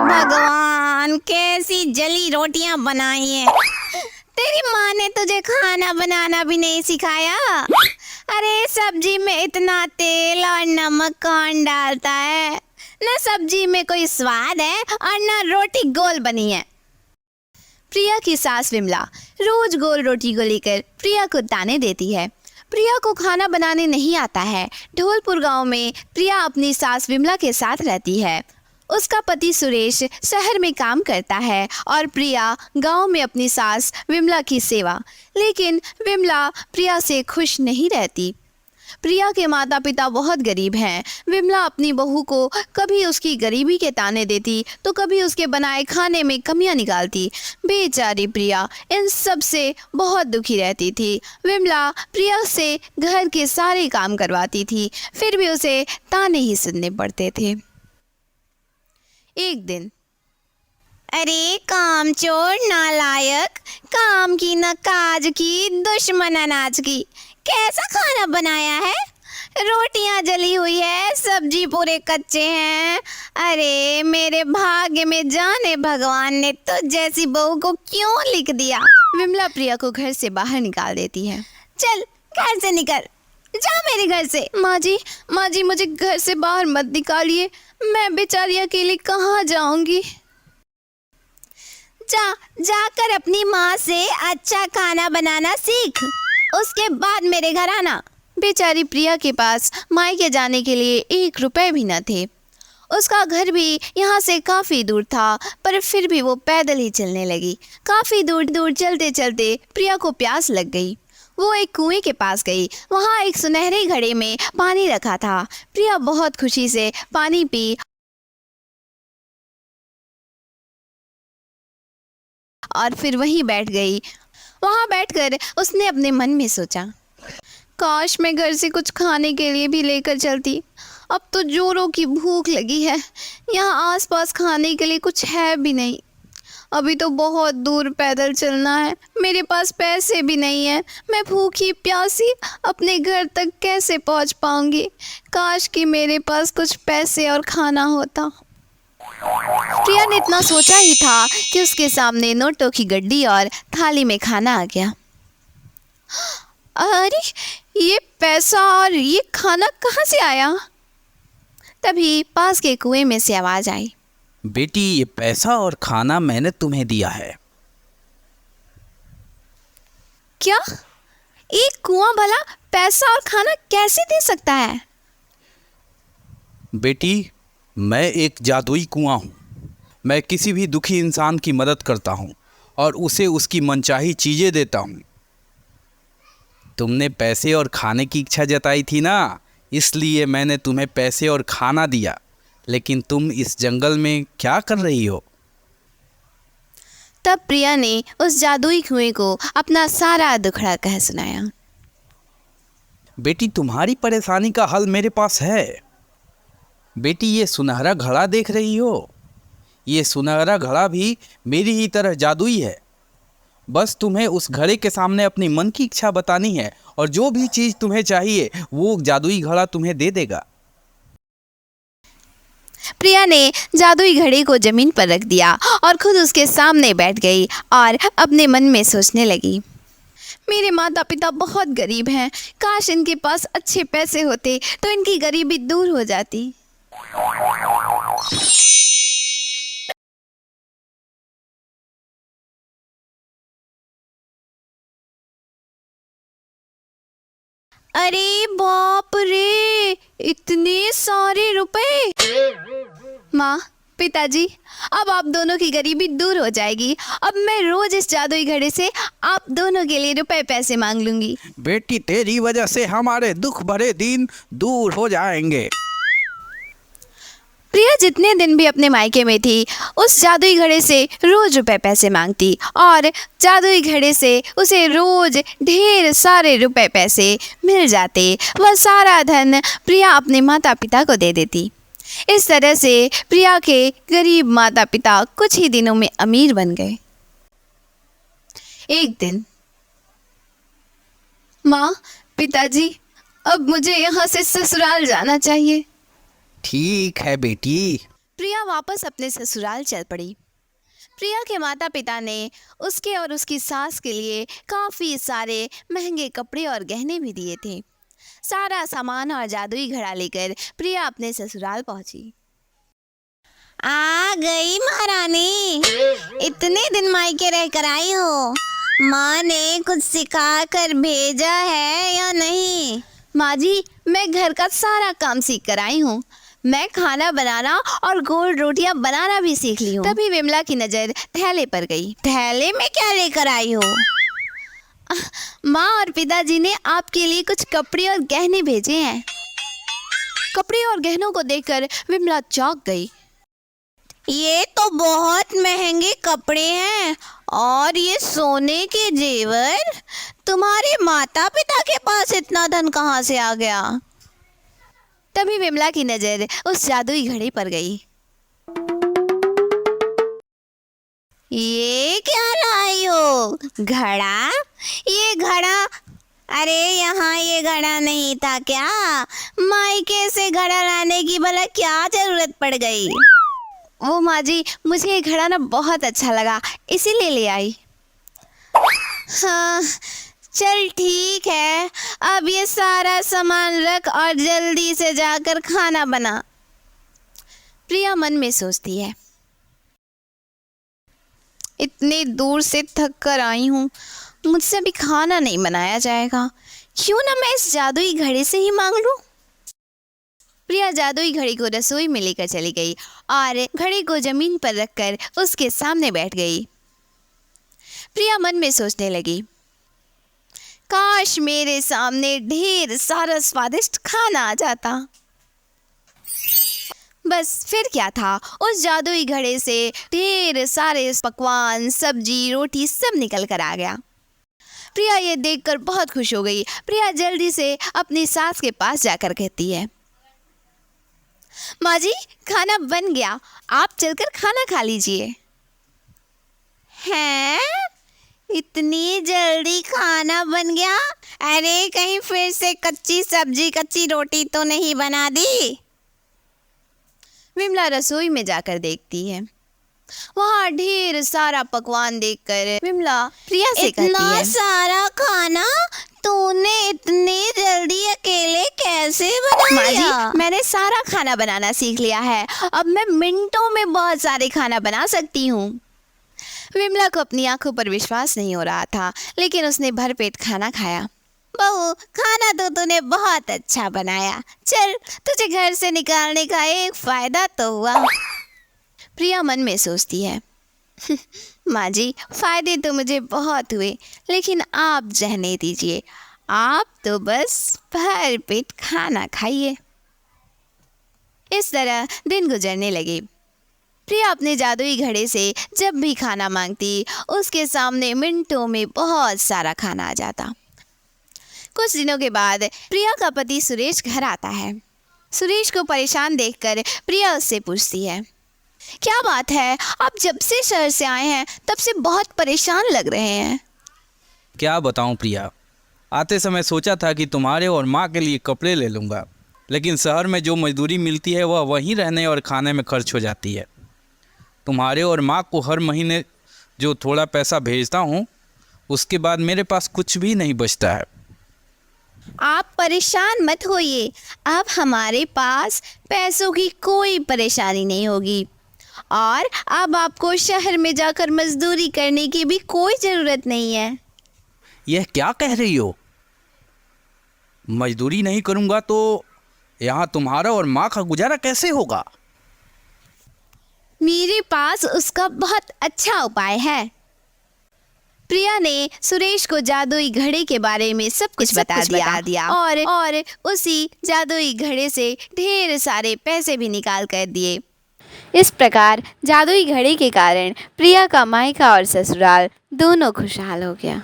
भगवान, कैसी जली रोटियां बनाई हैं। तेरी माँ ने तुझे खाना बनाना भी नहीं सिखाया। अरे सब्जी में इतना तेल और नमक कौन डालता है। न सब्जी में कोई स्वाद है और न रोटी गोल बनी है। प्रिया की सास विमला रोज गोल रोटी को लेकर प्रिया को ताने देती है। प्रिया को खाना बनाने नहीं आता है। ढोलपुर गांव में प्रिया अपनी सास विमला के साथ रहती है। उसका पति सुरेश शहर में काम करता है और प्रिया गांव में अपनी सास विमला की सेवा। लेकिन विमला प्रिया से खुश नहीं रहती। प्रिया के माता पिता बहुत गरीब हैं। विमला अपनी बहू को कभी उसकी गरीबी के ताने देती तो कभी उसके बनाए खाने में कमियां निकालती। बेचारी प्रिया इन सब से बहुत दुखी रहती थी। विमला प्रिया से घर के सारे काम करवाती थी, फिर भी उसे ताने ही सुनने पड़ते थे। एक दिन, अरे कामचोर नालायक, काम की न काज की, दुश्मन अनाज की, कैसा खाना बनाया है। रोटियां जली हुई है, सब्जी पूरे कच्चे हैं। अरे मेरे भाग्य में जाने भगवान ने तो जैसी बहू को क्यों लिख दिया। विमला प्रिया को घर से बाहर निकाल देती है। चल घर से निकल, जा मेरे घर से। माँ जी मुझे घर से बाहर मत निकालिए, मैं बेचारी अकेली कहाँ जाऊंगी। जाकर अपनी माँ से अच्छा खाना बनाना सीख, उसके बाद मेरे घर आना। बेचारी प्रिया के पास मायके जाने के लिए 1 रुपए भी न थे। उसका घर भी यहाँ से काफ़ी दूर था, पर फिर भी वो पैदल ही चलने लगी। काफ़ी दूर चलते चलते प्रिया को प्यास लग गई। वो एक कुएं के पास गई। वहाँ एक सुनहरे घड़े में पानी रखा था। प्रिया बहुत खुशी से पानी पी और फिर वहीं बैठ गई। वहाँ बैठकर उसने अपने मन में सोचा, काश मैं घर से कुछ खाने के लिए भी लेकर चलती। अब तो जोरों की भूख लगी है, यहाँ आसपास खाने के लिए कुछ है भी नहीं। अभी तो बहुत दूर पैदल चलना है, मेरे पास पैसे भी नहीं है। मैं भूखी प्यासी अपने घर तक कैसे पहुँच पाऊँगी। काश कि मेरे पास कुछ पैसे और खाना होता। प्रिया ने इतना सोचा ही था कि उसके सामने नोटों की गड्डी और थाली में खाना आ गया। अरे ये पैसा और ये खाना कहाँ से आया। तभी पास के कुएं में से आवाज आई, बेटी ये पैसा और खाना मैंने तुम्हें दिया है। क्या? एक कुआं भला पैसा और खाना कैसे दे सकता है? बेटी मैं एक जादुई कुआं हूँ। मैं किसी भी दुखी इंसान की मदद करता हूँ और उसे उसकी मनचाही चीज़ें देता हूँ। तुमने पैसे और खाने की इच्छा जताई थी ना, इसलिए मैंने तुम्हें पैसे और खाना दिया। लेकिन तुम इस जंगल में क्या कर रही हो? तब प्रिया ने उस जादुई कुएं को अपना सारा दुखड़ा कह सुनाया। बेटी तुम्हारी परेशानी का हल मेरे पास है। बेटी ये सुनहरा घड़ा देख रही हो, ये सुनहरा घड़ा भी मेरी ही तरह जादुई है। बस तुम्हें उस घड़े के सामने अपनी मन की इच्छा बतानी है और जो भी चीज़ तुम्हें चाहिए वो जादुई घड़ा तुम्हें दे देगा। प्रिया ने जादुई घड़े को जमीन पर रख दिया और खुद उसके सामने बैठ गई और अपने मन में सोचने लगी, मेरे माता पिता बहुत गरीब हैं। काश इनके पास अच्छे पैसे होते तो इनकी गरीबी दूर हो जाती। अरे बाप रे, इतने सारे रुपए। माँ, पिताजी, अब आप दोनों की गरीबी दूर हो जाएगी। अब मैं रोज इस जादुई घड़े से आप दोनों के लिए रुपए पैसे मांग लूंगी। बेटी तेरी वजह से हमारे दुख भरे दिन दूर हो जाएंगे। प्रिया जितने दिन भी अपने मायके में थी उस जादुई घड़े से रोज रुपए पैसे मांगती और जादुई घड़े से उसे रोज ढेर सारे रुपए पैसे मिल जाते। वह सारा धन प्रिया अपने माता पिता को दे देती। इस तरह से प्रिया के गरीब माता पिता कुछ ही दिनों में अमीर बन गए। एक दिन, माँ, पिताजी, अब मुझे यहाँ से ससुराल जाना चाहिए। ठीक है बेटी, प्रिया वापस अपने ससुराल चल पड़ी। प्रिया के माता पिता ने उसके और उसकी सास के लिए काफ़ी सारे महंगे कपड़े और गहने भी दिए थे। सारा सामान और जादुई घड़ा लेकर प्रिया अपने ससुराल पहुंची। आ गई महारानी, इतने दिन मायके रह कर आई हो। माँ ने कुछ सिखा कर भेजा है या नहीं? माँ जी, मैं घर का सारा काम सीख कर आई हूँ। मैं खाना बनाना और गोल रोटियां बनाना भी सीख ली हूँ। तभी विमला की नजर थैले पर गई। थैले में क्या लेकर आई हो? माँ और पिताजी ने आपके लिए कुछ कपड़े और गहने भेजे हैं। कपड़े और गहनों को देखकर विमला चौंक गई। ये तो बहुत महंगे कपड़े हैं और ये सोने के जेवर। तुम्हारे माता पिता के पास इतना धन कहाँ से आ गया? तभी विमला की नजर उस जादुई घड़े पर गई। ये क्या लाई हो? घड़ा? ये घड़ा? अरे यहाँ ये घड़ा नहीं था क्या? मायके से घड़ा लाने की भला क्या जरूरत पड़ गई? ओ माँ जी, मुझे ये घड़ा ना बहुत अच्छा लगा, इसीलिए ले आई। हाँ चल ठीक है, अब ये सारा सामान रख और जल्दी से जाकर खाना बना। प्रिया मन में सोचती है, इतने दूर से थक कर आई हूँ, मुझसे अभी खाना नहीं बनाया जाएगा। क्यों ना मैं इस जादुई घड़े से ही मांग लूँ। प्रिया जादुई घड़ी को रसोई में लेकर चली गई और घड़ी को जमीन पर रखकर उसके सामने बैठ गई। प्रिया मन में सोचने लगी, काश मेरे सामने ढेर सारा स्वादिष्ट खाना आ जाता। बस फिर क्या था, उस जादुई घड़े से ढेर सारे पकवान, सब्जी, रोटी सब निकल कर आ गया। प्रिया ये देखकर बहुत खुश हो गई। प्रिया जल्दी से अपनी सास के पास जाकर कहती है, माँ जी खाना बन गया, आप चलकर खाना खा लीजिए। हैं? इतनी जल्दी खाना बन गया? अरे कहीं फिर से कच्ची सब्जी, कच्ची रोटी तो नहीं बना दी? विमला रसोई में जाकर देखती है। वहाँ ढेर सारा पकवान देखकर विमला प्रिया से कहती है, इतना सारा खाना तूने इतनी जल्दी अकेले कैसे बनाया? माँ जी, मैंने सारा खाना बनाना सीख लिया है, अब मैं मिनटों में बहुत सारे खाना बना सकती हूँ। विमला को अपनी आंखों पर विश्वास नहीं हो रहा था, लेकिन उसने भरपेट खाना खाया। बहू, खाना तो तूने बहुत अच्छा बनाया। चल, तुझे घर से निकालने का एक फायदा तो हुआ। प्रिया मन में सोचती है, माँ जी फायदे तो मुझे बहुत हुए, लेकिन आप रहने दीजिए, आप तो बस भर पेट खाना खाइए। इस तरह दिन गुजरने लगे। प्रिया अपने जादुई घड़े से जब भी खाना मांगती, उसके सामने मिनटों में बहुत सारा खाना आ जाता। कुछ दिनों के बाद प्रिया का पति सुरेश घर आता है। सुरेश को परेशान देखकर प्रिया उससे पूछती है, क्या बात है, आप जब से शहर से आए हैं तब से बहुत परेशान लग रहे हैं। क्या बताऊं प्रिया, आते समय सोचा था कि तुम्हारे और माँ के लिए कपड़े ले लूँगा, लेकिन शहर में जो मजदूरी मिलती है वह वहीं रहने और खाने में खर्च हो जाती है। तुम्हारे और माँ को हर महीने जो थोड़ा पैसा भेजता हूँ, उसके बाद मेरे पास कुछ भी नहीं बचता है। आप परेशान मत होइए, अब हमारे पास पैसों की कोई परेशानी नहीं होगी और अब आपको शहर में जाकर मजदूरी करने की भी कोई ज़रूरत नहीं है। यह क्या कह रही हो? मजदूरी नहीं करूँगा तो यहाँ तुम्हारा और माँ का गुजारा कैसे होगा? मेरे पास उसका बहुत अच्छा उपाय है। प्रिया ने सुरेश को जादुई घड़े के बारे में सब कुछ बता दिया और उसी जादुई घड़े से ढेर सारे पैसे भी निकाल कर दिए। इस प्रकार जादुई घड़े के कारण प्रिया का मायका और ससुराल दोनों खुशहाल हो गया।